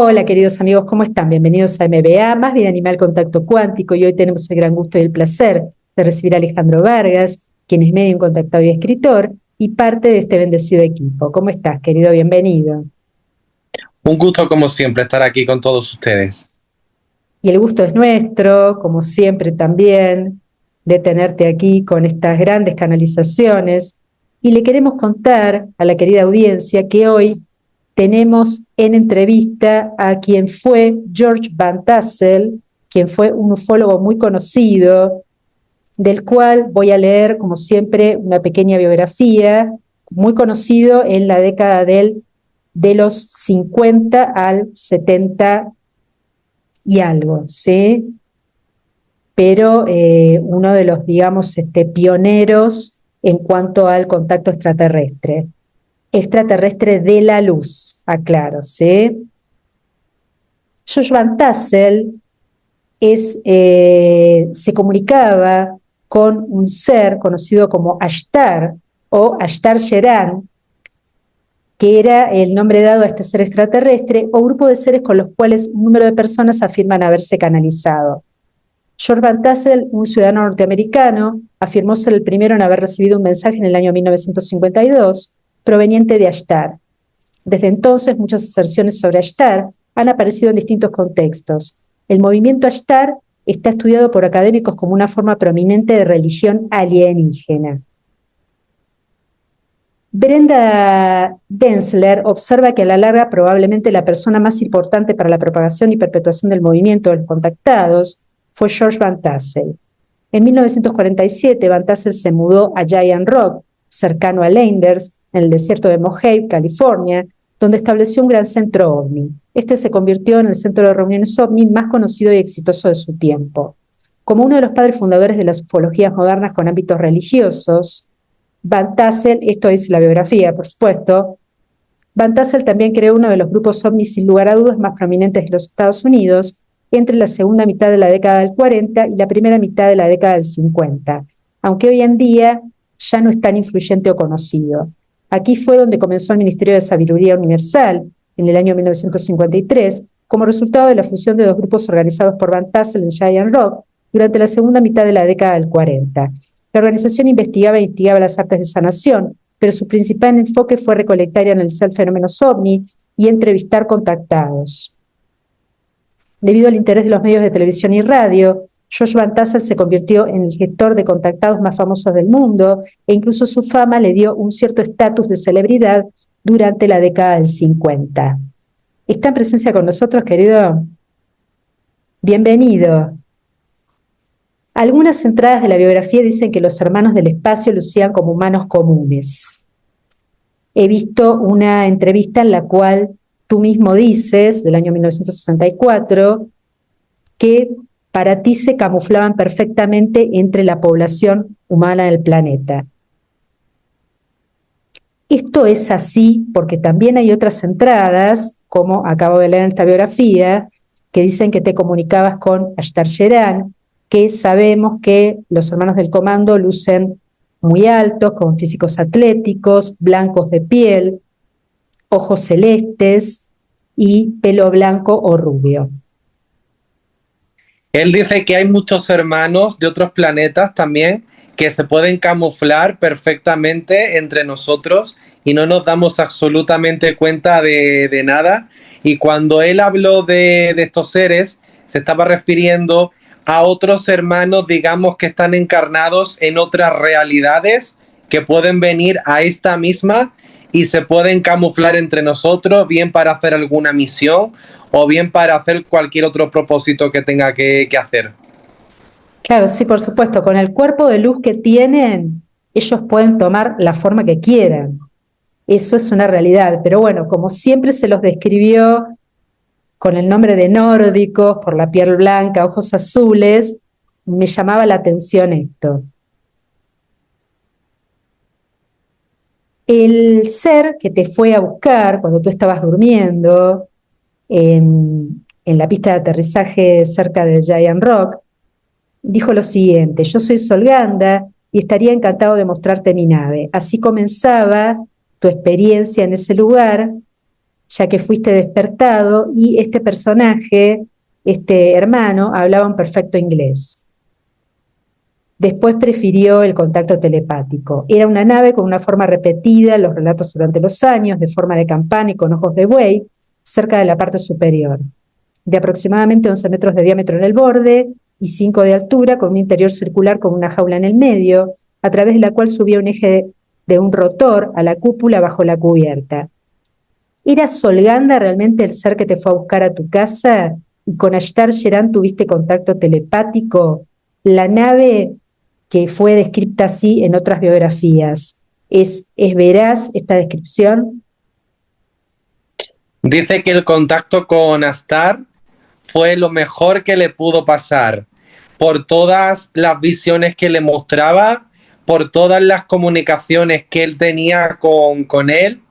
Hola, queridos amigos, ¿cómo están? Bienvenidos a MBA, más bien Animal Contacto Cuántico, y hoy tenemos el gran gusto y el placer de recibir a Alejandro Vargas, quien es medium contactado y escritor, y parte de este bendecido equipo. ¿Cómo estás, querido? Bienvenido. Un gusto, como siempre, estar aquí con todos ustedes. Y el gusto es nuestro, como siempre también, de tenerte aquí con estas grandes canalizaciones. Y le queremos contar a la querida audiencia que hoy tenemos en entrevista a quien fue George Van Tassel, quien fue un ufólogo muy conocido, del cual voy a leer, como siempre, una pequeña biografía, muy conocido en la década de los 50 al 70 y algo, ¿sí? Pero uno de los, digamos, pioneros en cuanto al contacto extraterrestre. Extraterrestre de la luz, aclaro, ¿sí? George Van Tassel se comunicaba con un ser conocido como Ashtar o Ashtar Sheran, que era el nombre dado a este ser extraterrestre o grupo de seres con los cuales un número de personas afirman haberse canalizado. George Van Tassel, un ciudadano norteamericano, afirmó ser el primero en haber recibido un mensaje en el año 1952 proveniente de Ashtar. Desde entonces, muchas aserciones sobre Ashtar han aparecido en distintos contextos. El movimiento Ashtar está estudiado por académicos como una forma prominente de religión alienígena. Brenda Densler observa que a la larga probablemente la persona más importante para la propagación y perpetuación del movimiento de los contactados fue George Van Tassel. En 1947, Van Tassel se mudó a Giant Rock, cercano a Landers, en el desierto de Mojave, California, donde estableció un gran centro OVNI. Este se convirtió en el centro de reuniones OVNI más conocido y exitoso de su tiempo. Como uno de los padres fundadores de las ufologías modernas con ámbitos religiosos, Van Tassel, esto es la biografía, por supuesto, Van Tassel también creó uno de los grupos OVNI sin lugar a dudas más prominentes de los Estados Unidos entre la segunda mitad de la década del 40 y la primera mitad de la década del 50, aunque hoy en día ya no es tan influyente o conocido. Aquí fue donde comenzó el Ministerio de Sabiduría Universal, en el año 1953, como resultado de la fusión de dos grupos organizados por Van Tassel en Giant Rock durante la segunda mitad de la década del 40. La organización investigaba e instigaba las artes de sanación, pero su principal enfoque fue recolectar y analizar fenómenos OVNI y entrevistar contactados. Debido al interés de los medios de televisión y radio, George Van Tassel se convirtió en el gestor de contactados más famosos del mundo e incluso su fama le dio un cierto estatus de celebridad durante la década del 50. ¿Está en presencia con nosotros, querido? Bienvenido. Algunas entradas de la biografía dicen que los hermanos del espacio lucían como humanos comunes. He visto una entrevista en la cual tú mismo dices, del año 1964, que para ti se camuflaban perfectamente entre la población humana del planeta. Esto es así porque también hay otras entradas, como acabo de leer en esta biografía, que dicen que te comunicabas con Ashtar Sheran, que sabemos que los hermanos del comando lucen muy altos, con físicos atléticos, blancos de piel, ojos celestes y pelo blanco o rubio. Él dice que hay muchos hermanos de otros planetas también que se pueden camuflar perfectamente entre nosotros y no nos damos absolutamente cuenta de nada. Y cuando él habló de estos seres, se estaba refiriendo a otros hermanos, digamos, que están encarnados en otras realidades que pueden venir a esta misma y se pueden camuflar entre nosotros, bien para hacer alguna misión o bien para hacer cualquier otro propósito que tenga que hacer. Claro, sí, por supuesto, con el cuerpo de luz que tienen, ellos pueden tomar la forma que quieran. Eso es una realidad, pero bueno, como siempre se los describió con el nombre de nórdicos, por la piel blanca, ojos azules, me llamaba la atención esto. El ser que te fue a buscar cuando tú estabas durmiendo en la pista de aterrizaje cerca de Giant Rock, dijo lo siguiente: yo soy Solganda y estaría encantado de mostrarte mi nave. Así comenzaba tu experiencia en ese lugar ya que fuiste despertado y este personaje, este hermano, hablaba un perfecto inglés. Después prefirió el contacto telepático. Era una nave con una forma repetida, los relatos durante los años, de forma de campana y con ojos de buey, cerca de la parte superior, de aproximadamente 11 metros de diámetro en el borde y 5 de altura, con un interior circular con una jaula en el medio, a través de la cual subía un eje de un rotor a la cúpula bajo la cubierta. ¿Era Solganda realmente el ser que te fue a buscar a tu casa? ¿Y con Ashtar Sheran tuviste contacto telepático? La nave que fue descrita así en otras biografías. ¿Es veraz esta descripción? Dice que el contacto con Astar fue lo mejor que le pudo pasar por todas las visiones que le mostraba, por todas las comunicaciones que él tenía con él,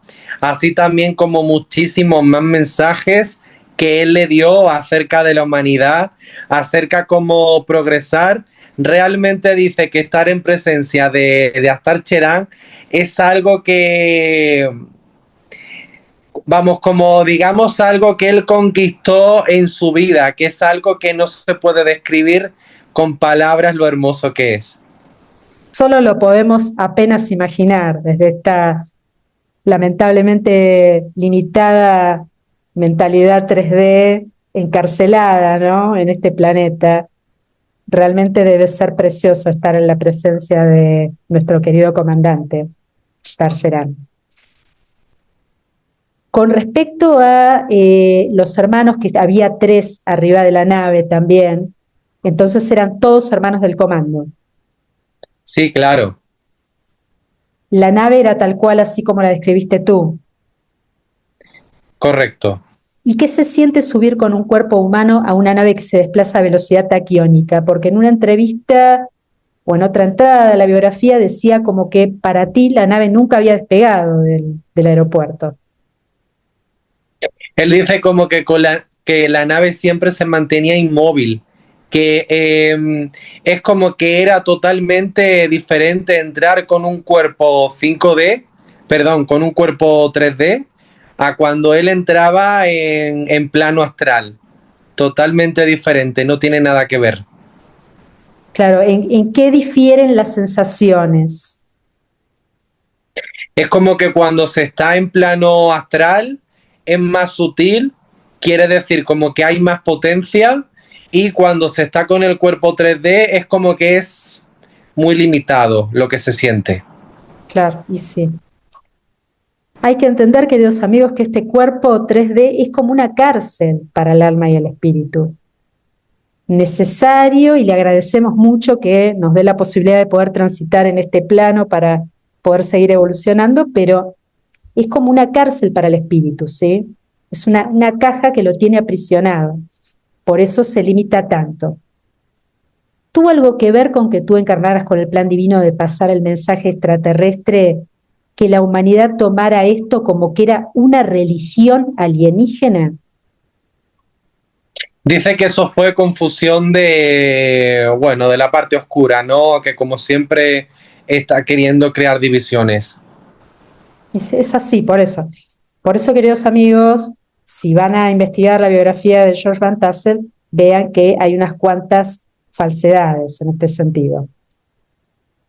así también como muchísimos más mensajes que él le dio acerca de la humanidad, acerca cómo progresar. Realmente dice que estar en presencia de Astar Cherán es algo que, vamos, como digamos algo que él conquistó en su vida, que es algo que no se puede describir con palabras lo hermoso que es. Solo lo podemos apenas imaginar desde esta lamentablemente limitada mentalidad 3D encarcelada, ¿no?, en este planeta. Realmente debe ser precioso estar en la presencia de nuestro querido comandante, Shtar Sheran. Con respecto a los hermanos, que había 3 arriba de la nave también, entonces eran todos hermanos del comando. Sí, claro, La nave era tal cual así como la describiste tú. correcto. ¿Y qué se siente subir con un cuerpo humano a una nave que se desplaza a velocidad taquiónica? Porque en una entrevista o en otra entrada de la biografía decía como que para ti la nave nunca había despegado del aeropuerto. Él dice como que, que la nave siempre se mantenía inmóvil, que es como que era totalmente diferente entrar con un cuerpo 5D, perdón, con un cuerpo 3D, a cuando él entraba en plano astral. Totalmente diferente, no tiene nada que ver. Claro, ¿en qué difieren las sensaciones? Es como que cuando se está en plano astral es más sutil, quiere decir como que hay más potencia, y cuando se está con el cuerpo 3D es como que es muy limitado lo que se siente. Claro, y sí. Hay que entender, queridos amigos, que este cuerpo 3D es como una cárcel para el alma y el espíritu. Necesario, y le agradecemos mucho que nos dé la posibilidad de poder transitar en este plano para poder seguir evolucionando, pero es como una cárcel para el espíritu, ¿sí? Es una caja que lo tiene aprisionado. Por eso se limita tanto. ¿Tuvo algo que ver con que tú encarnaras con el plan divino de pasar el mensaje extraterrestre, que la humanidad tomara esto como que era una religión alienígena? Dice que eso fue confusión de, bueno, de la parte oscura, ¿no? Que como siempre está queriendo crear divisiones. Es así, por eso. Por eso, queridos amigos, si van a investigar la biografía de George Van Tassel, vean que hay unas cuantas falsedades en este sentido.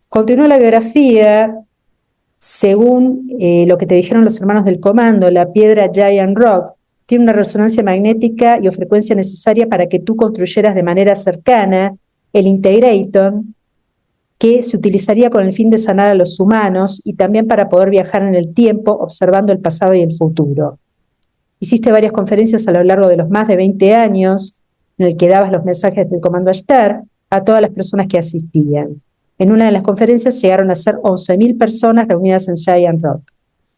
Continúa la biografía. Según lo que te dijeron los hermanos del comando, la piedra Giant Rock tiene una resonancia magnética y o frecuencia necesaria para que tú construyeras de manera cercana el Integrator, que se utilizaría con el fin de sanar a los humanos y también para poder viajar en el tiempo observando el pasado y el futuro. Hiciste varias conferencias a lo largo de los más de 20 años en el que dabas los mensajes del comando Ashtar a todas las personas que asistían. En una de las conferencias llegaron a ser 11.000 personas reunidas en Giant Rock.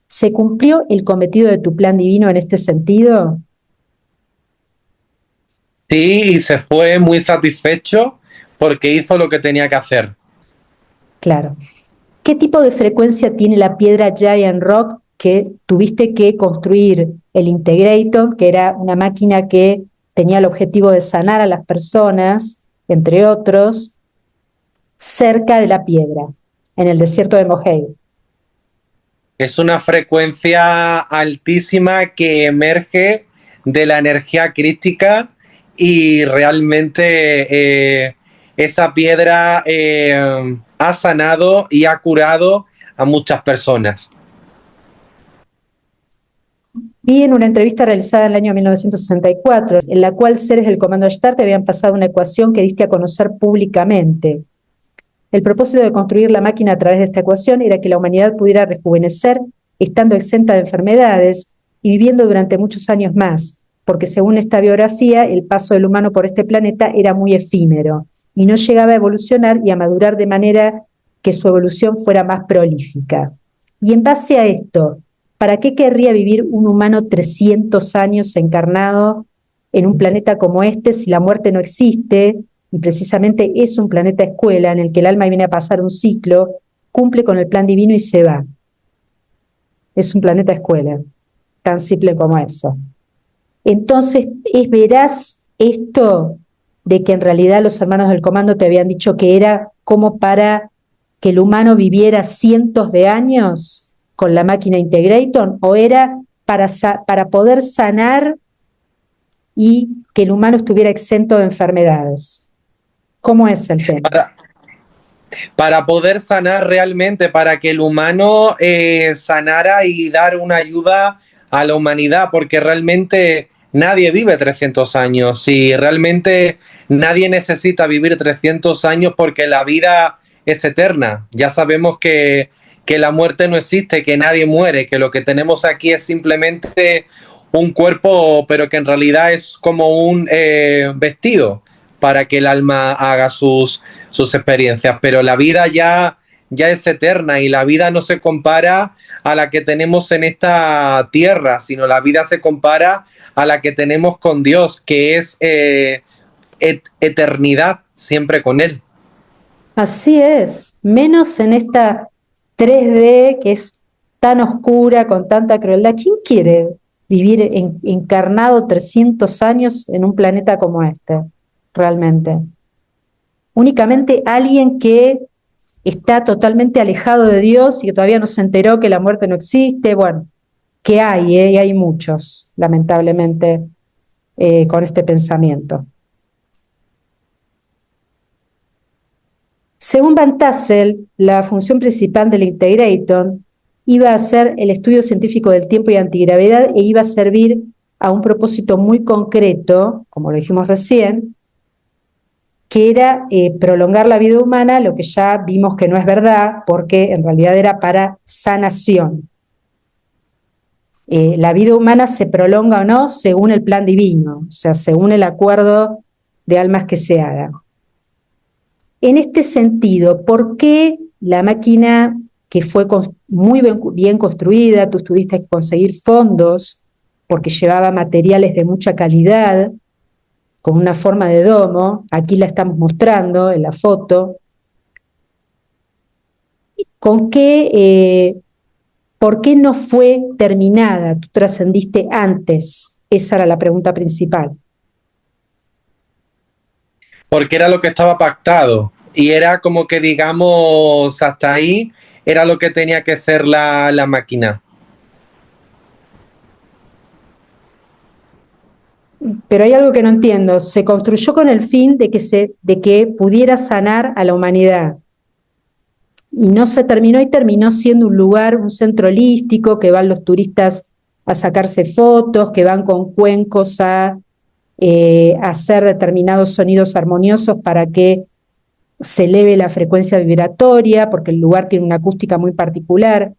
¿Se cumplió el cometido de tu plan divino en este sentido? Sí, y se fue muy satisfecho porque hizo lo que tenía que hacer. Claro. ¿Qué tipo de frecuencia tiene la piedra Giant Rock que tuviste que construir el Integrator, que era una máquina que tenía el objetivo de sanar a las personas, entre otros, cerca de la piedra, en el desierto de Mojave? Es una frecuencia altísima que emerge de la energía crística y realmente esa piedra ha sanado y ha curado a muchas personas. Vi en una entrevista realizada en el año 1964, en la cual seres del Comando Star te habían pasado una ecuación que diste a conocer públicamente. El propósito de construir la máquina a través de esta ecuación era que la humanidad pudiera rejuvenecer, estando exenta de enfermedades y viviendo durante muchos años más, porque según esta biografía, el paso del humano por este planeta era muy efímero y no llegaba a evolucionar y a madurar de manera que su evolución fuera más prolífica. Y en base a esto, ¿para qué querría vivir un humano 300 años encarnado en un planeta como este si la muerte no existe? Y precisamente es un planeta escuela en el que el alma viene a pasar un ciclo, cumple con el plan divino y se va. Es un planeta escuela, tan simple como eso. Entonces, ¿es veraz esto de que en realidad los hermanos del comando te habían dicho que era como para que el humano viviera cientos de años con la máquina Integraton, o era para poder sanar y que el humano estuviera exento de enfermedades? ¿Cómo es el tema? Para poder sanar realmente, para que el humano sanara y dar una ayuda a la humanidad, porque realmente nadie vive 300 años y realmente nadie necesita vivir 300 años porque la vida es eterna. Ya sabemos que la muerte no existe, que nadie muere, que lo que tenemos aquí es simplemente un cuerpo, pero que en realidad es como un vestido para que el alma haga sus experiencias. Pero la vida ya es eterna y la vida no se compara a la que tenemos en esta tierra, sino la vida se compara a la que tenemos con Dios, que es eternidad siempre con Él. Así es, menos en esta 3D que es tan oscura, con tanta crueldad. ¿Quién quiere vivir encarnado 300 años en un planeta como este, realmente? Únicamente alguien que está totalmente alejado de Dios y que todavía no se enteró que la muerte no existe. Bueno, que hay, y hay muchos, lamentablemente, con este pensamiento. Según Van Tassel, la función principal del Integraton iba a ser el estudio científico del tiempo y antigravedad e iba a servir a un propósito muy concreto, como lo dijimos recién, que era prolongar la vida humana, lo que ya vimos que no es verdad, porque en realidad era para sanación. La vida humana se prolonga o no según el plan divino, o sea, según el acuerdo de almas que se haga. En este sentido, ¿por qué la máquina que fue muy bien construida, tú tuviste que conseguir fondos porque llevaba materiales de mucha calidad, con una forma de domo, aquí la estamos mostrando en la foto, ¿con qué, por qué no fue terminada? ¿Tú trascendiste antes? Esa era la pregunta principal. Porque era lo que estaba pactado y era como que, digamos, hasta ahí era lo que tenía que ser la máquina. Pero hay algo que no entiendo. Se construyó con el fin de que pudiera sanar a la humanidad. Y no se terminó, y terminó siendo un lugar, un centro holístico, que van los turistas a sacarse fotos, que van con cuencos a hacer determinados sonidos armoniosos para que se eleve la frecuencia vibratoria, porque el lugar tiene una acústica muy particular.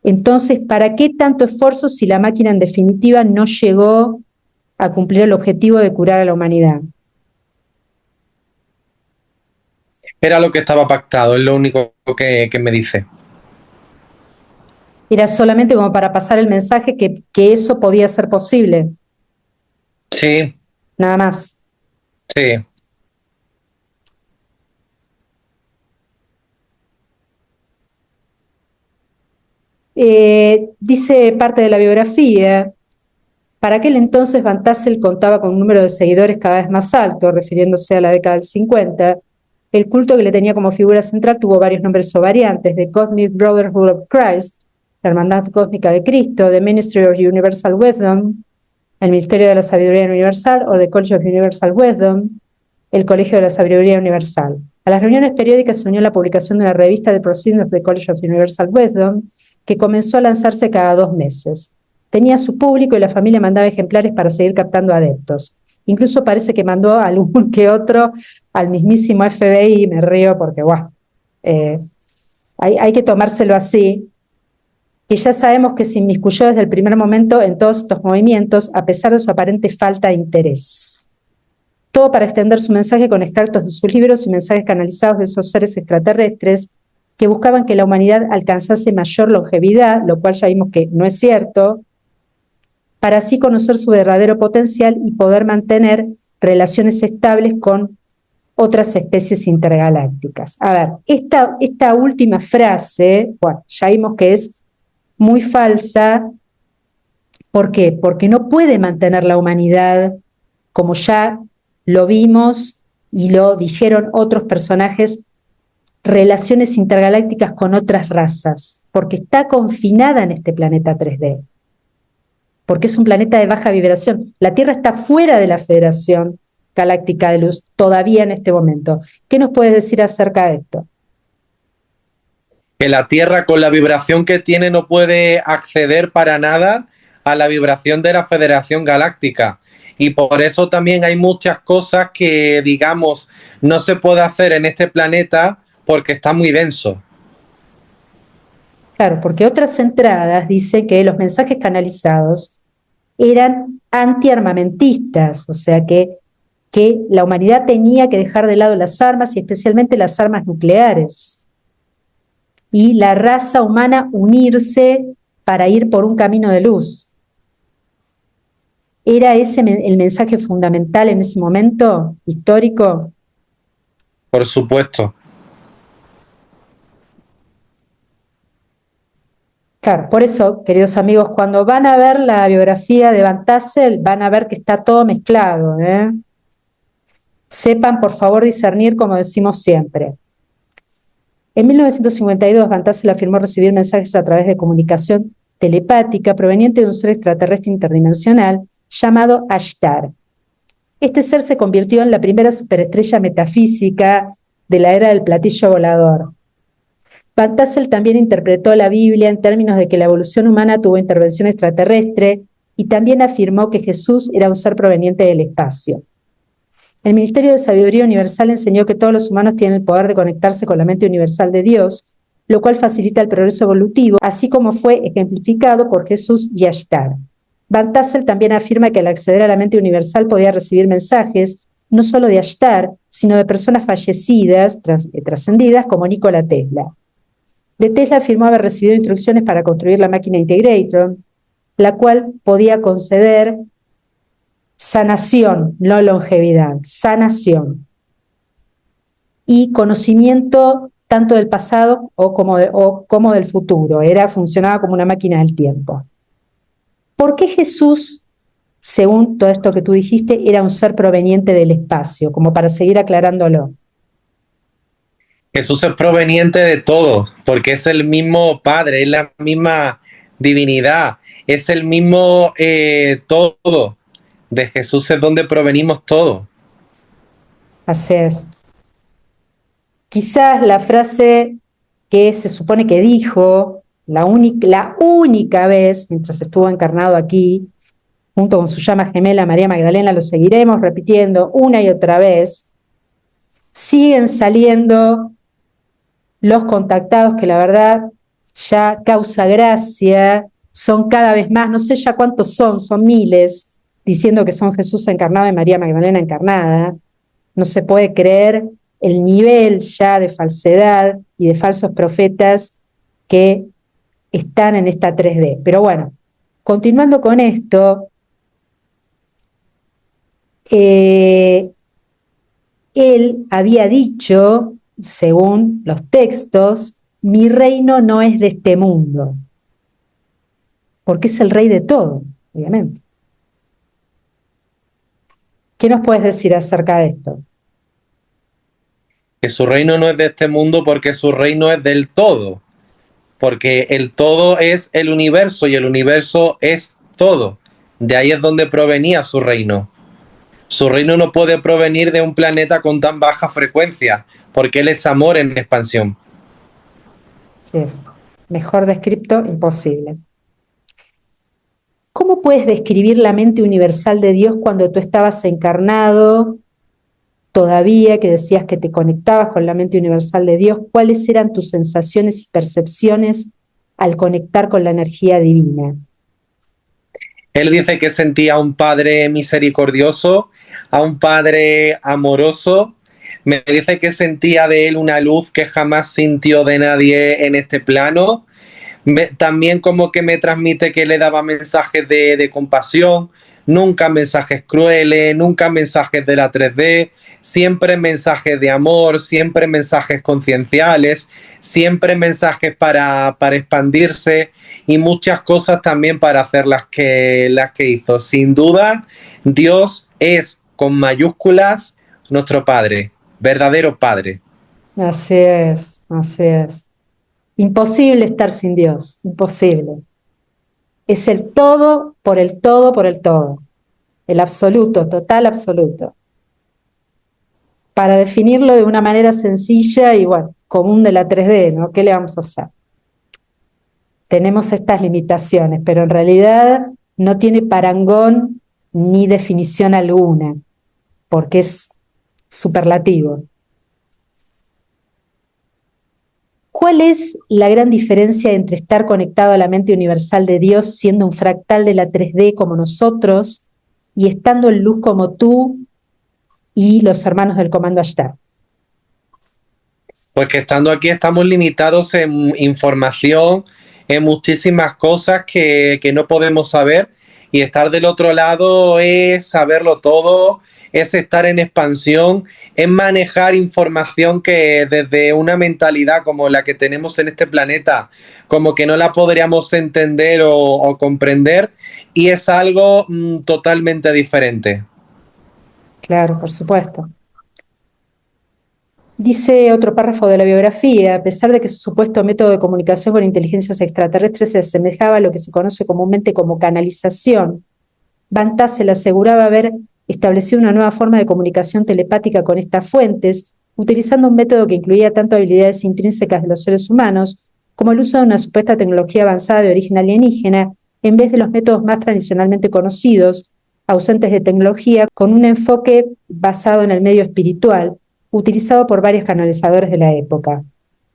Entonces, ¿para qué tanto esfuerzo si la máquina en definitiva no llegó a cumplir el objetivo de curar a la humanidad? Era lo que estaba pactado, es lo único que me dice. Era solamente como para pasar el mensaje que eso podía ser posible. Sí, Nada más. sí. Dice parte de la biografía, para aquel entonces Van Tassel contaba con un número de seguidores cada vez más alto, refiriéndose a la década del 50. El culto que le tenía como figura central tuvo varios nombres o variantes, de Cosmic Brotherhood of Christ, la Hermandad Cósmica de Cristo, The Ministry of Universal Wisdom, el Ministerio de la Sabiduría Universal o The College of Universal Wisdom, el Colegio de la Sabiduría Universal. A las reuniones periódicas se unió la publicación de una revista del Proceedings of the College of Universal Wisdom, que comenzó a lanzarse cada 2 meses. Tenía su público y la familia mandaba ejemplares para seguir captando adeptos. Incluso parece que mandó algún que otro al mismísimo FBI, y me río porque, hay que tomárselo así, y ya sabemos que se inmiscuyó desde el primer momento en todos estos movimientos, a pesar de su aparente falta de interés. Todo para extender su mensaje con extractos de sus libros y mensajes canalizados de esos seres extraterrestres que buscaban que la humanidad alcanzase mayor longevidad, lo cual ya vimos que no es cierto, para así conocer su verdadero potencial y poder mantener relaciones estables con otras especies intergalácticas. A ver, esta última frase, ya vimos que es muy falsa. ¿Por qué? Porque no puede mantener la humanidad, como ya lo vimos y lo dijeron otros personajes, relaciones intergalácticas con otras razas, porque está confinada en este planeta 3D, porque es un planeta de baja vibración. La Tierra está fuera de la Federación Galáctica de Luz todavía en este momento. ¿Qué nos puedes decir acerca de esto? Que la Tierra, con la vibración que tiene, no puede acceder para nada a la vibración de la Federación Galáctica. Y por eso también hay muchas cosas que, digamos, no se puede hacer en este planeta porque está muy denso. Claro, porque otras entradas dicen que los mensajes canalizados eran antiarmamentistas, o sea que la humanidad tenía que dejar de lado las armas y especialmente las armas nucleares, y la raza humana unirse para ir por un camino de luz. ¿Era ese el mensaje fundamental en ese momento histórico? Por supuesto. Claro, por eso, queridos amigos, cuando van a ver la biografía de Van Tassel, van a ver que está todo mezclado, ¿eh? Sepan, por favor, discernir, como decimos siempre. En 1952, Van Tassel afirmó recibir mensajes a través de comunicación telepática proveniente de un ser extraterrestre interdimensional llamado Ashtar. Este ser se convirtió en la primera superestrella metafísica de la era del platillo volador. Van Tassel también interpretó la Biblia en términos de que la evolución humana tuvo intervención extraterrestre y también afirmó que Jesús era un ser proveniente del espacio. El Ministerio de Sabiduría Universal enseñó que todos los humanos tienen el poder de conectarse con la mente universal de Dios, lo cual facilita el progreso evolutivo, así como fue ejemplificado por Jesús y Ashtar. Van Tassel también afirma que al acceder a la mente universal podía recibir mensajes no solo de Ashtar, sino de personas fallecidas, trascendidas, como Nikola Tesla. De Tesla afirmó haber recibido instrucciones para construir la máquina Integrator, la cual podía conceder sanación, no longevidad, sanación. Y conocimiento tanto del pasado como del futuro. Funcionaba como una máquina del tiempo. ¿Por qué Jesús, según todo esto que tú dijiste, era un ser proveniente del espacio? Como para seguir aclarándolo. Jesús es proveniente de todo, porque es el mismo Padre, es la misma divinidad, es el mismo todo. De Jesús es donde provenimos todo. Así es. Quizás la frase que se supone que dijo la única vez, mientras estuvo encarnado aquí, junto con su llama gemela María Magdalena, lo seguiremos repitiendo una y otra vez, siguen saliendo los contactados que la verdad ya causa gracia, son cada vez más, no sé ya cuántos son miles, diciendo que son Jesús encarnado y María Magdalena encarnada. No se puede creer el nivel ya de falsedad y de falsos profetas que están en esta 3D. Pero bueno, continuando con esto, él había dicho, según los textos, mi reino no es de este mundo, porque es el rey de todo, obviamente. ¿Qué nos puedes decir acerca de esto? Que su reino no es de este mundo porque su reino es del todo. porque el todo es el universo y el universo es todo. De ahí es donde provenía su reino. Su reino no puede provenir de un planeta con tan baja frecuencia, porque él es amor en expansión. Así es. Mejor descripto, imposible. ¿Cómo puedes describir la mente universal de Dios cuando tú estabas encarnado todavía, que decías que te conectabas con la mente universal de Dios? ¿Cuáles eran tus sensaciones y percepciones al conectar con la energía divina? Él dice que sentía a un padre misericordioso, a un padre amoroso. Me dice que sentía de él una luz que jamás sintió de nadie en este plano. También como que me transmite que le daba mensajes de compasión, nunca mensajes crueles, nunca mensajes de la 3D, siempre mensajes de amor, siempre mensajes concienciales, siempre mensajes para expandirse y muchas cosas también para hacer las que hizo. Sin duda, Dios es con mayúsculas nuestro Padre, verdadero Padre. Así es, así es. Imposible estar sin Dios, imposible. Es el todo por el todo por el todo. El absoluto, total absoluto. Para definirlo de una manera sencilla y, bueno, común de la 3D, ¿no? ¿Qué le vamos a hacer? Tenemos estas limitaciones, pero en realidad no tiene parangón ni definición alguna, porque es superlativo. ¿Cuál es la gran diferencia entre estar conectado a la mente universal de Dios siendo un fractal de la 3D como nosotros y estando en luz como tú y los hermanos del Comando Ashtar? Pues que estando aquí estamos limitados en información, en muchísimas cosas que no podemos saber, y estar del otro lado es saberlo todo, es estar en expansión, es manejar información que desde una mentalidad como la que tenemos en este planeta, como que no la podríamos entender o comprender, y es algo totalmente diferente. Claro, por supuesto. Dice otro párrafo de la biografía: a pesar de que su supuesto método de comunicación con inteligencias extraterrestres se asemejaba a lo que se conoce comúnmente como canalización, Van Tassel aseguraba haber establecido una nueva forma de comunicación telepática con estas fuentes, utilizando un método que incluía tanto habilidades intrínsecas de los seres humanos como el uso de una supuesta tecnología avanzada de origen alienígena, en vez de los métodos más tradicionalmente conocidos, ausentes de tecnología, con un enfoque basado en el medio espiritual, utilizado por varios canalizadores de la época.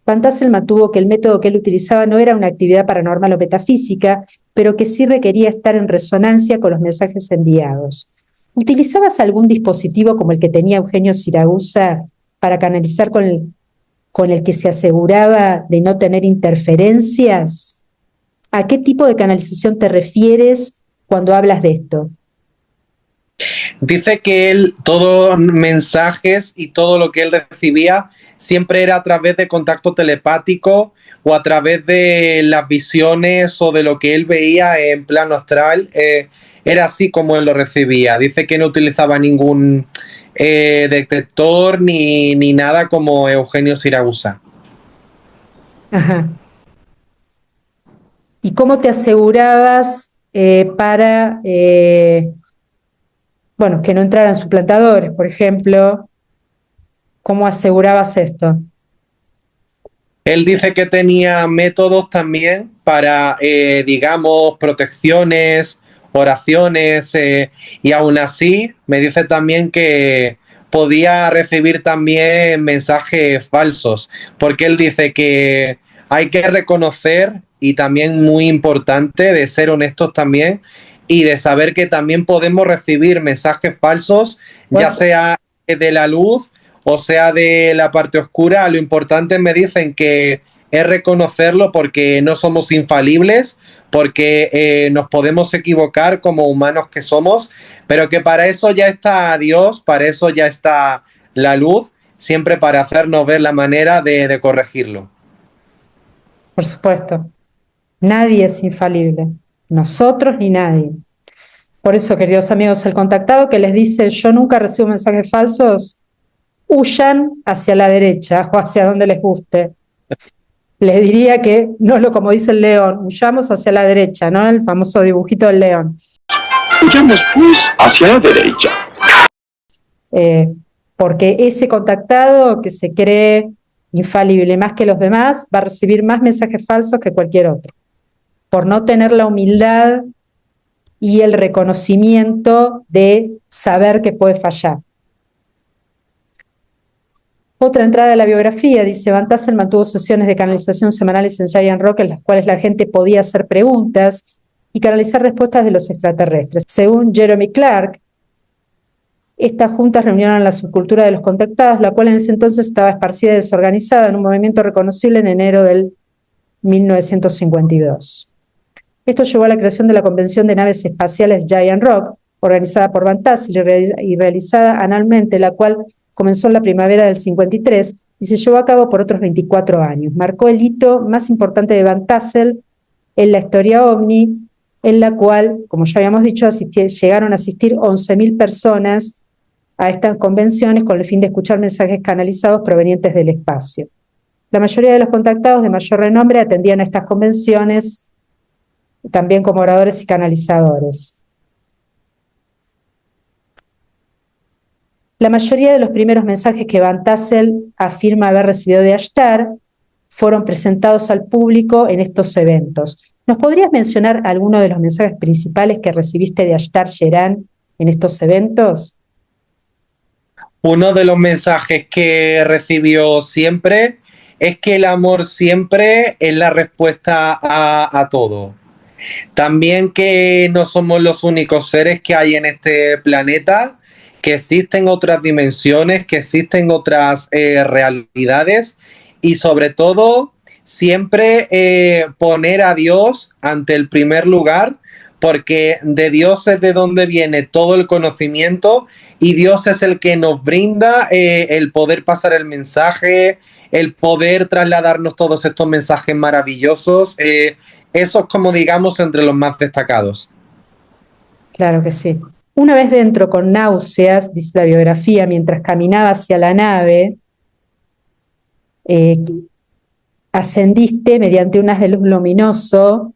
Van Tassel mantuvo que el método que él utilizaba no era una actividad paranormal o metafísica, pero que sí requería estar en resonancia con los mensajes enviados. ¿Utilizabas algún dispositivo como el que tenía Eugenio Siragusa para canalizar con el que se aseguraba de no tener interferencias? ¿A qué tipo de canalización te refieres cuando hablas de esto? Dice que él, todos mensajes y todo lo que él recibía siempre era a través de contacto telepático o a través de las visiones o de lo que él veía en plano astral. Era así como él lo recibía. Dice que no utilizaba ningún detector ni nada como Eugenio Siragusa. Ajá. ¿Y cómo te asegurabas bueno, que no entraran suplantadores, por ejemplo? ¿Cómo asegurabas esto? Él dice que tenía métodos también para, digamos, protecciones, oraciones, y aún así me dice también que podía recibir también mensajes falsos, porque él dice que hay que reconocer, y también muy importante, de ser honestos también, y de saber que también podemos recibir mensajes falsos, ya Bueno, sea de la luz o sea de la parte oscura. Lo importante me dicen que es reconocerlo porque no somos infalibles, porque nos podemos equivocar como humanos que somos, pero que para eso ya está Dios, para eso ya está la luz, siempre para hacernos ver la manera de corregirlo. por supuesto, nadie es infalible, nosotros ni nadie. Por eso, queridos amigos, el contactado que les dice yo nunca recibo mensajes falsos, huyan hacia la derecha o hacia donde les guste. le diría que, no lo como dice el león, huyamos hacia la derecha, ¿no? El famoso dibujito del león. Huyamos pues hacia la derecha. Porque ese contactado que se cree infalible más que los demás va a recibir más mensajes falsos que cualquier otro, por no tener la humildad y el reconocimiento de saber que puede fallar. Otra entrada de la biografía dice: Van Tassel mantuvo sesiones de canalización semanales en Giant Rock en las cuales la gente podía hacer preguntas y canalizar respuestas de los extraterrestres. Según Jeremy Clark, estas juntas reunieron la subcultura de los contactados, la cual en ese entonces estaba esparcida y desorganizada en un movimiento reconocible en enero del 1952. Esto llevó a la creación de la Convención de Naves Espaciales Giant Rock, organizada por Van Tassel y realizada anualmente, la cual comenzó en la primavera del 53 y se llevó a cabo por otros 24 años. Marcó el hito más importante de Van Tassel en la historia OVNI, en la cual, como ya habíamos dicho, llegaron a asistir 11.000 personas a estas convenciones con el fin de escuchar mensajes canalizados provenientes del espacio. La mayoría de los contactados de mayor renombre atendían a estas convenciones también como oradores y canalizadores. La mayoría de los primeros mensajes que Van Tassel afirma haber recibido de Ashtar fueron presentados al público en estos eventos. ¿Nos podrías mencionar algunos de los mensajes principales que recibiste de Ashtar Sheran en estos eventos? Uno de los mensajes que recibió siempre es que el amor siempre es la respuesta a todo. También que no somos los únicos seres que hay en este planeta, que existen otras dimensiones, que existen otras realidades y sobre todo siempre poner a Dios ante el primer lugar, porque de Dios es de donde viene todo el conocimiento y Dios es el que nos brinda el poder pasar el mensaje, el poder trasladarnos todos estos mensajes maravillosos. Eso es como, digamos, entre los más destacados. Claro que sí. Una vez dentro, con náuseas, dice la biografía, mientras caminaba hacia la nave, ascendiste mediante un haz de luz luminoso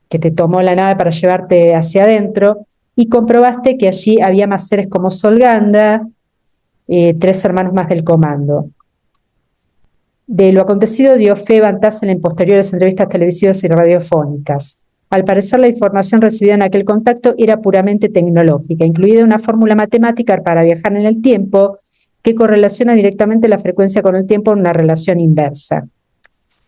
que te tomó la nave para llevarte hacia adentro y comprobaste que allí había más seres como Solganda, 3 hermanos más del comando. De lo acontecido dio fe Van Tassel en posteriores entrevistas televisivas y radiofónicas. Al parecer, la información recibida en aquel contacto era puramente tecnológica, incluida una fórmula matemática para viajar en el tiempo que correlaciona directamente la frecuencia con el tiempo en una relación inversa.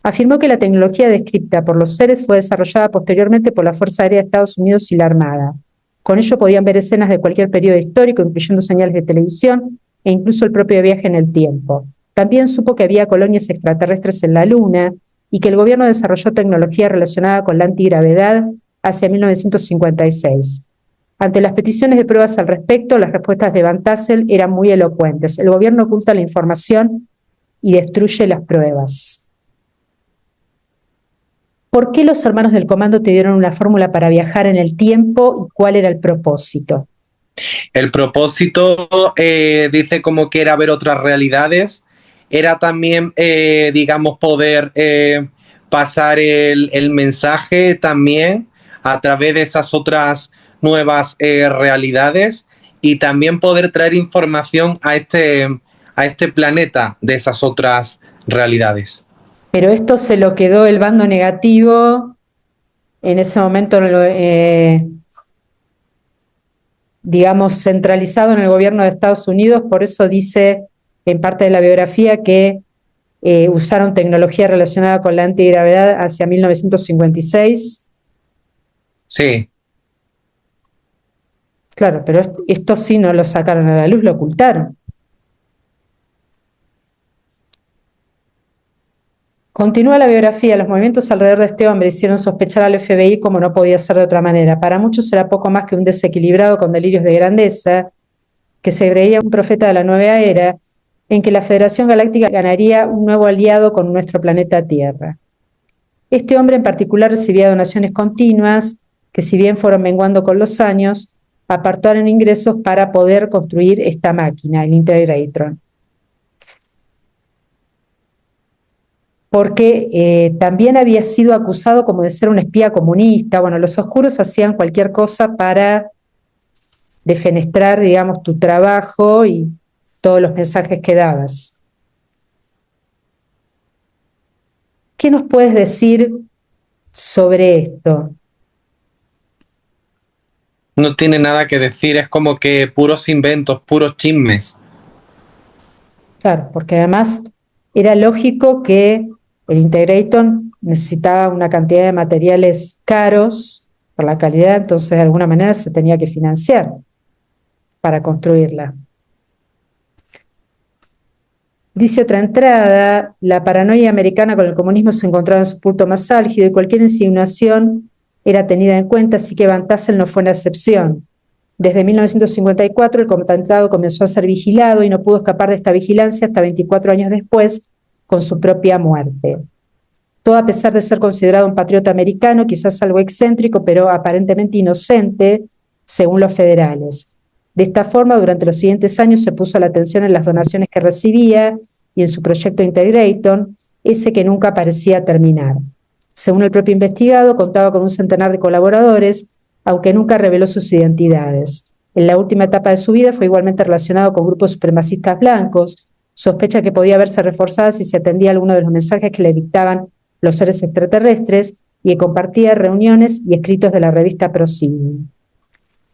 Afirmó que la tecnología descrita por los seres fue desarrollada posteriormente por la Fuerza Aérea de Estados Unidos y la Armada. Con ello podían ver escenas de cualquier periodo histórico, incluyendo señales de televisión e incluso el propio viaje en el tiempo. También supo que había colonias extraterrestres en la Luna y que el gobierno desarrolló tecnología relacionada con la antigravedad hacia 1956. Ante las peticiones de pruebas al respecto, las respuestas de Van Tassel eran muy elocuentes. El gobierno oculta la información y destruye las pruebas. ¿Por qué los hermanos del comando te dieron una fórmula para viajar en el tiempo y cuál era el propósito? El propósito dice como que era ver otras realidades, era también, digamos, poder pasar el mensaje también a través de esas otras nuevas realidades y también poder traer información a este planeta de esas otras realidades. Pero esto se lo quedó el bando negativo en ese momento, digamos, centralizado en el gobierno de Estados Unidos. Por eso dice en parte de la biografía que usaron tecnología relacionada con la antigravedad hacia 1956. Sí. Claro, pero esto sí no lo sacaron a la luz, lo ocultaron. Continúa la biografía. Los movimientos alrededor de este hombre hicieron sospechar al FBI como no podía ser de otra manera. Para muchos era poco más que un desequilibrado con delirios de grandeza, que se creía un profeta de la nueva era, en que la Federación Galáctica ganaría un nuevo aliado con nuestro planeta Tierra. Este hombre en particular recibía donaciones continuas, que si bien fueron menguando con los años, apartaron ingresos para poder construir esta máquina, el Integratron. porque también había sido acusado como de ser un espía comunista. Bueno, los oscuros hacían cualquier cosa para defenestrar, digamos, tu trabajo y todos los mensajes que dabas. ¿Qué nos puedes decir sobre esto? No tiene nada que decir, es como que puros inventos, puros chismes. Claro, porque además era lógico que el Integrator necesitaba una cantidad de materiales caros por la calidad, entonces de alguna manera se tenía que financiar para construirla. Dice otra entrada, la paranoia americana con el comunismo se encontraba en su punto más álgido y cualquier insinuación era tenida en cuenta, así que Van Tassel no fue una excepción. Desde 1954 el contactado comenzó a ser vigilado y no pudo escapar de esta vigilancia hasta 24 años después, con su propia muerte. Todo a pesar de ser considerado un patriota americano, quizás algo excéntrico, pero aparentemente inocente, según los federales. De esta forma, durante los siguientes años se puso la atención en las donaciones que recibía y en su proyecto Integraton, ese que nunca parecía terminar. Según el propio investigado, contaba con un centenar de colaboradores, aunque nunca reveló sus identidades. En la última etapa de su vida fue igualmente relacionado con grupos supremacistas blancos, sospecha que podía verse reforzada si se atendía a alguno de los mensajes que le dictaban los seres extraterrestres y que compartía reuniones y escritos de la revista Procyon.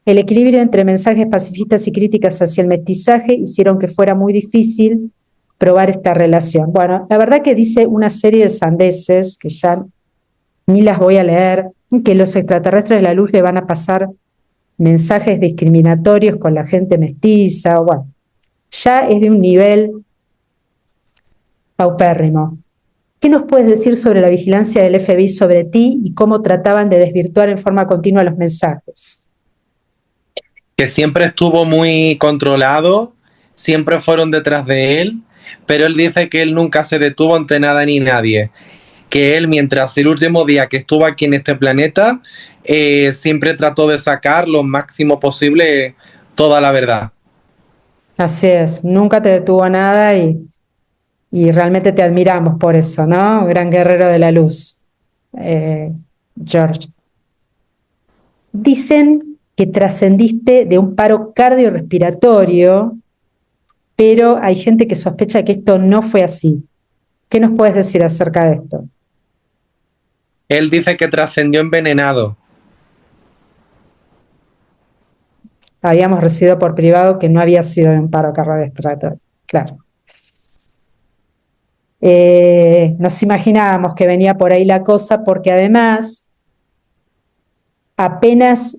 El equilibrio entre mensajes pacifistas y críticas hacia el mestizaje hicieron que fuera muy difícil probar esta relación. Bueno, la verdad que dice una serie de sandeces que ya ni las voy a leer, que los extraterrestres de la luz le van a pasar mensajes discriminatorios con la gente mestiza, bueno, ya es de un nivel paupérrimo. ¿Qué nos puedes decir sobre la vigilancia del FBI sobre ti y cómo trataban de desvirtuar en forma continua los mensajes? Que siempre estuvo muy controlado, siempre fueron detrás de él, pero él dice que él nunca se detuvo ante nada ni nadie. Que él, mientras el último día que estuvo aquí en este planeta, siempre trató de sacar lo máximo posible toda la verdad. Así es, nunca te detuvo nada y realmente te admiramos por eso, ¿no? Gran guerrero de la luz, George. Dicen que trascendiste de un paro cardiorrespiratorio, pero hay gente que sospecha que esto no fue así. ¿Qué nos puedes decir acerca de esto? Él dice que trascendió envenenado. Habíamos recibido por privado que no había sido de un paro cardiorrespiratorio, claro. Nos imaginábamos que venía por ahí la cosa porque además apenas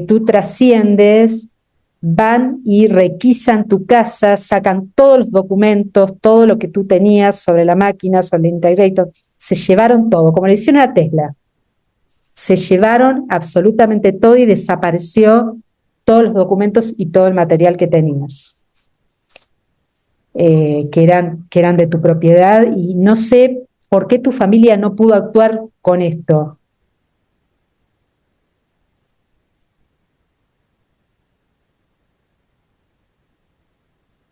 tú trasciendes, van y requisan tu casa, sacan todos los documentos, todo lo que tú tenías sobre la máquina, sobre el Integrator, se llevaron todo, como le hicieron a Tesla. Se llevaron absolutamente todo y desapareció todos los documentos y todo el material que tenías, que eran de tu propiedad, y no sé por qué tu familia no pudo actuar con esto.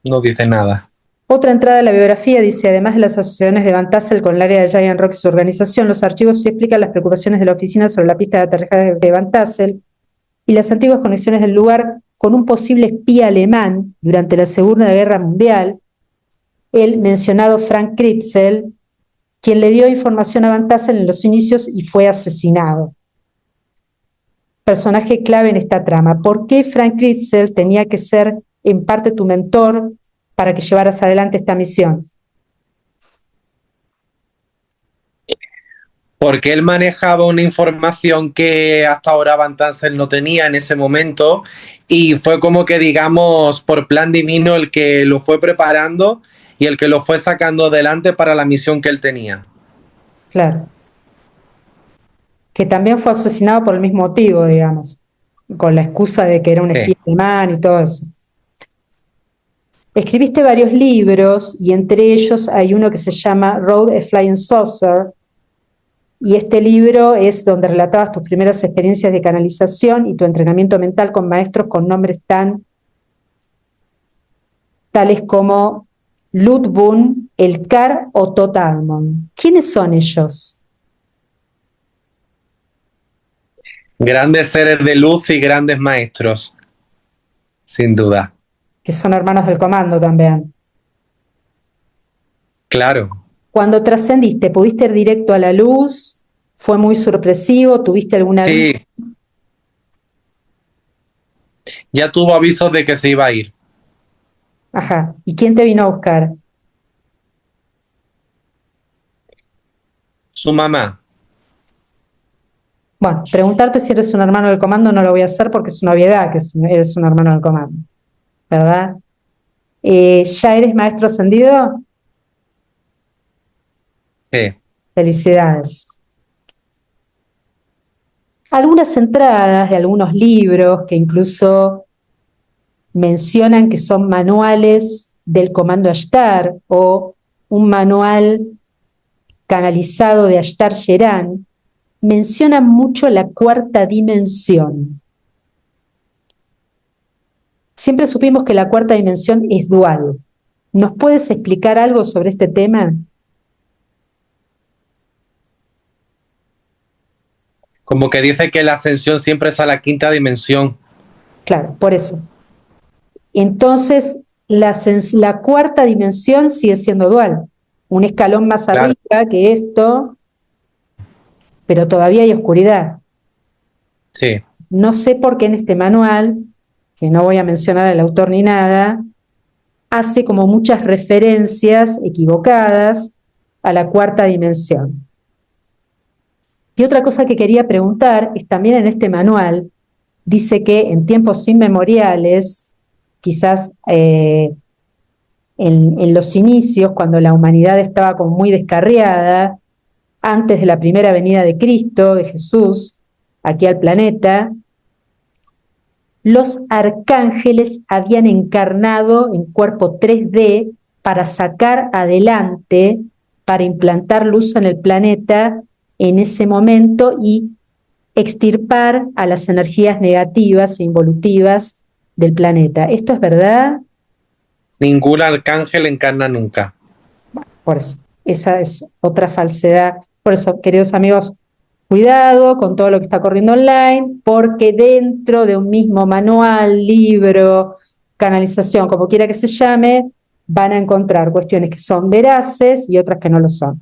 No dice nada. Otra entrada de la biografía dice, además de las asociaciones de Van Tassel con el área de Giant Rock y su organización, los archivos sí explican las preocupaciones de la oficina sobre la pista de aterrizaje de Van Tassel y las antiguas conexiones del lugar con un posible espía alemán durante la Segunda Guerra Mundial, el mencionado Frank Kritzel, quien le dio información a Van Tassel en los inicios y fue asesinado. Personaje clave en esta trama. ¿Por qué Frank Kritzel tenía que ser en parte tu mentor para que llevaras adelante esta misión? Porque él manejaba una información que hasta ahora Van Tassel no tenía en ese momento, y fue como que, digamos, por plan divino el que lo fue preparando y el que lo fue sacando adelante para la misión que él tenía. Claro. Que también fue asesinado por el mismo motivo, digamos, con la excusa de que era un espía alemán y todo eso. Escribiste varios libros y entre ellos hay uno que se llama Road a Flying Saucer, y este libro es donde relatabas tus primeras experiencias de canalización y tu entrenamiento mental con maestros con nombres tales como Ludbun, el Car o Totalmon. ¿Quiénes son ellos? Grandes seres de luz y grandes maestros, sin duda. Que son hermanos del comando también. Claro. Cuando trascendiste, ¿pudiste ir directo a la luz? ¿Fue muy sorpresivo? ¿Tuviste alguna Sí. Ya tuvo avisos de que se iba a ir. Ajá. ¿Y quién te vino a buscar? Su mamá. Bueno, preguntarte si eres un hermano del comando no lo voy a hacer porque es una obviedad que eres un hermano del comando, ¿verdad? ¿Ya eres maestro ascendido? Sí. Felicidades. Algunas entradas de algunos libros que incluso mencionan que son manuales del comando Ashtar o un manual canalizado de Ashtar Sheran, mencionan mucho la cuarta dimensión. Siempre supimos que la cuarta dimensión es dual. ¿Nos puedes explicar algo sobre este tema? Como que dice que la ascensión siempre es a la quinta dimensión. Claro, por eso. Entonces, la cuarta dimensión sigue siendo dual. Un escalón más Claro. arriba que esto, pero todavía hay oscuridad. Sí. No sé por qué en este manual, que no voy a mencionar al autor ni nada, hace como muchas referencias equivocadas a la cuarta dimensión. Y otra cosa que quería preguntar es también en este manual, dice que en tiempos inmemoriales, quizás en los inicios, cuando la humanidad estaba como muy descarriada, antes de la primera venida de Cristo, de Jesús, aquí al planeta, los arcángeles habían encarnado en cuerpo 3D para sacar adelante, para implantar luz en el planeta en ese momento y extirpar a las energías negativas e involutivas del planeta. ¿Esto es verdad? Ningún arcángel encarna nunca. Por eso, esa es otra falsedad. Por eso, queridos amigos, cuidado con todo lo que está corriendo online, porque dentro de un mismo manual, libro, canalización, como quiera que se llame, van a encontrar cuestiones que son veraces y otras que no lo son.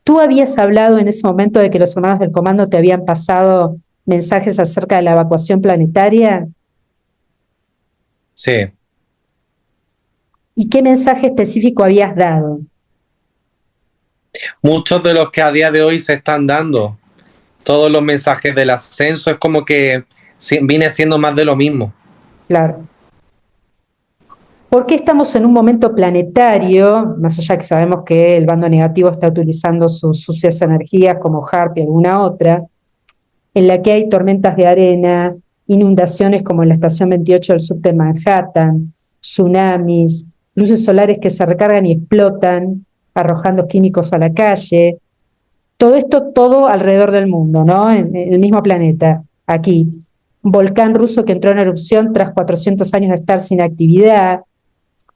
¿Tú habías hablado en ese momento de que los hermanos del comando te habían pasado mensajes acerca de la evacuación planetaria? Sí. ¿Y qué mensaje específico habías dado? Muchos de los que a día de hoy se están dando. Todos los mensajes del ascenso es como que viene siendo más de lo mismo. Claro. ¿Por qué estamos en un momento planetario, más allá que sabemos que el bando negativo está utilizando sus sucias energías como HARP y alguna otra, en la que hay tormentas de arena, inundaciones como en la estación 28 del subte de Manhattan, tsunamis, luces solares que se recargan y explotan, arrojando químicos a la calle? Todo esto, todo alrededor del mundo, ¿no? En el mismo planeta, aquí. Un volcán ruso que entró en erupción tras 400 años de estar sin actividad.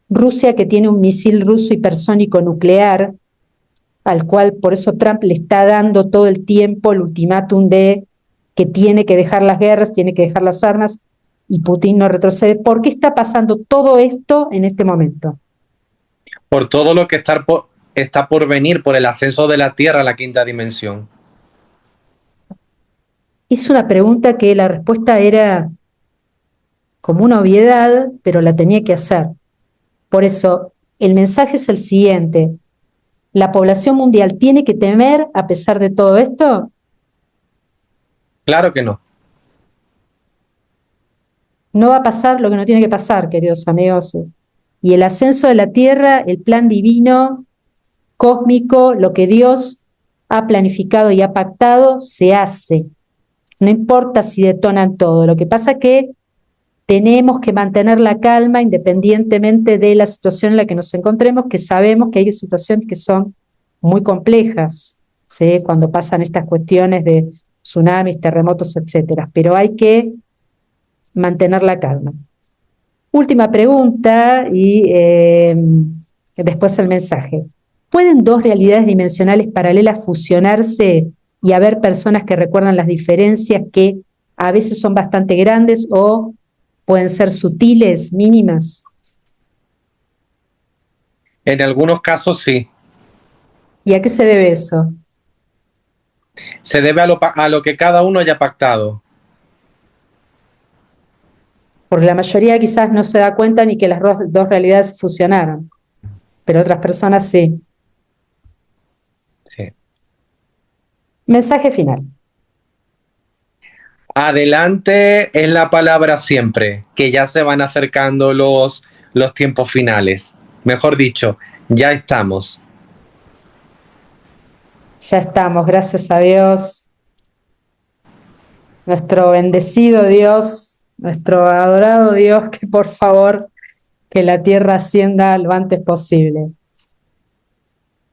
Rusia que tiene un misil ruso hipersónico nuclear, al cual por eso Trump le está dando todo el tiempo el ultimátum de que tiene que dejar las guerras, tiene que dejar las armas, y Putin no retrocede. ¿Por qué está pasando todo esto en este momento? Por todo lo que está por venir, por el ascenso de la Tierra a la quinta dimensión. Es una pregunta que la respuesta era como una obviedad, pero la tenía que hacer. Por eso, el mensaje es el siguiente: ¿la población mundial tiene que temer a pesar de todo esto? Claro que no. No va a pasar lo que no tiene que pasar, queridos amigos. Y el ascenso de la Tierra, el plan divino, cósmico, lo que Dios ha planificado y ha pactado, se hace. No importa si detonan todo. Lo que pasa es que tenemos que mantener la calma independientemente de la situación en la que nos encontremos, que sabemos que hay situaciones que son muy complejas, ¿sí? Cuando pasan estas cuestiones de tsunamis, terremotos, etcétera. Pero hay que mantener la calma. Última pregunta, y Después el mensaje. ¿Pueden dos realidades dimensionales paralelas fusionarse y haber personas que recuerdan las diferencias que a veces son bastante grandes o pueden ser sutiles, mínimas? En algunos casos sí. ¿Y a qué se debe eso? Se debe a lo que cada uno haya pactado. Porque la mayoría quizás no se da cuenta ni que las dos realidades se fusionaron, pero otras personas sí. Sí. Mensaje final. Adelante es la palabra siempre, que ya se van acercando los tiempos finales. Mejor dicho, ya estamos. Ya estamos, gracias a Dios. Nuestro bendecido Dios, nuestro adorado Dios, que por favor, que la tierra ascienda lo antes posible.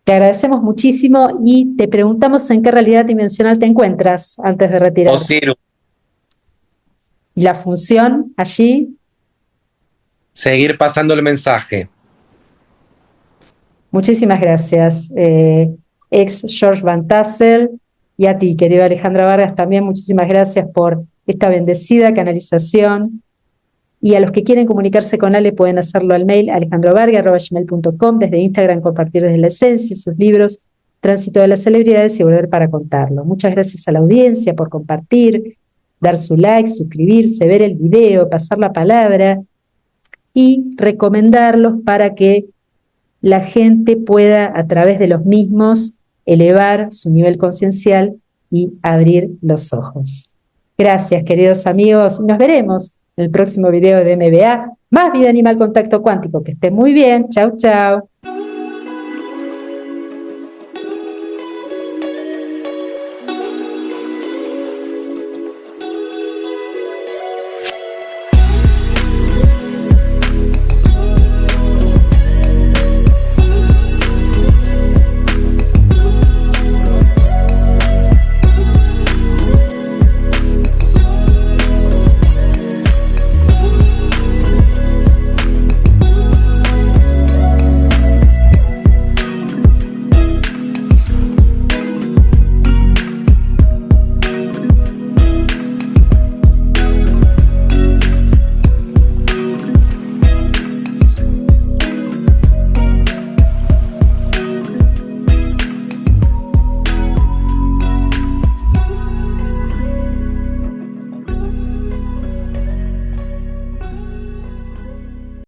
Te agradecemos muchísimo y te preguntamos en qué realidad dimensional te encuentras antes de retirarte. Osiris, ¿Y la función allí? seguir pasando el mensaje. Muchísimas gracias, ex George Van Tassel, y a ti, querida Alejandra Vargas, también muchísimas gracias por esta bendecida canalización. Y a los que quieren comunicarse con Ale pueden hacerlo al mail alejandrovargas@gmail.com, desde Instagram compartir desde la esencia, sus libros, Tránsito de las Celebridades y Volver para Contarlo. Muchas gracias a la audiencia por compartir, dar su like, suscribirse, ver el video, pasar la palabra y recomendarlos para que la gente pueda a través de los mismos elevar su nivel conciencial y abrir los ojos. Gracias, queridos amigos. Nos veremos en el próximo video de MBA. Más Vida Animal Contacto Cuántico. Que estén muy bien. Chau, chau.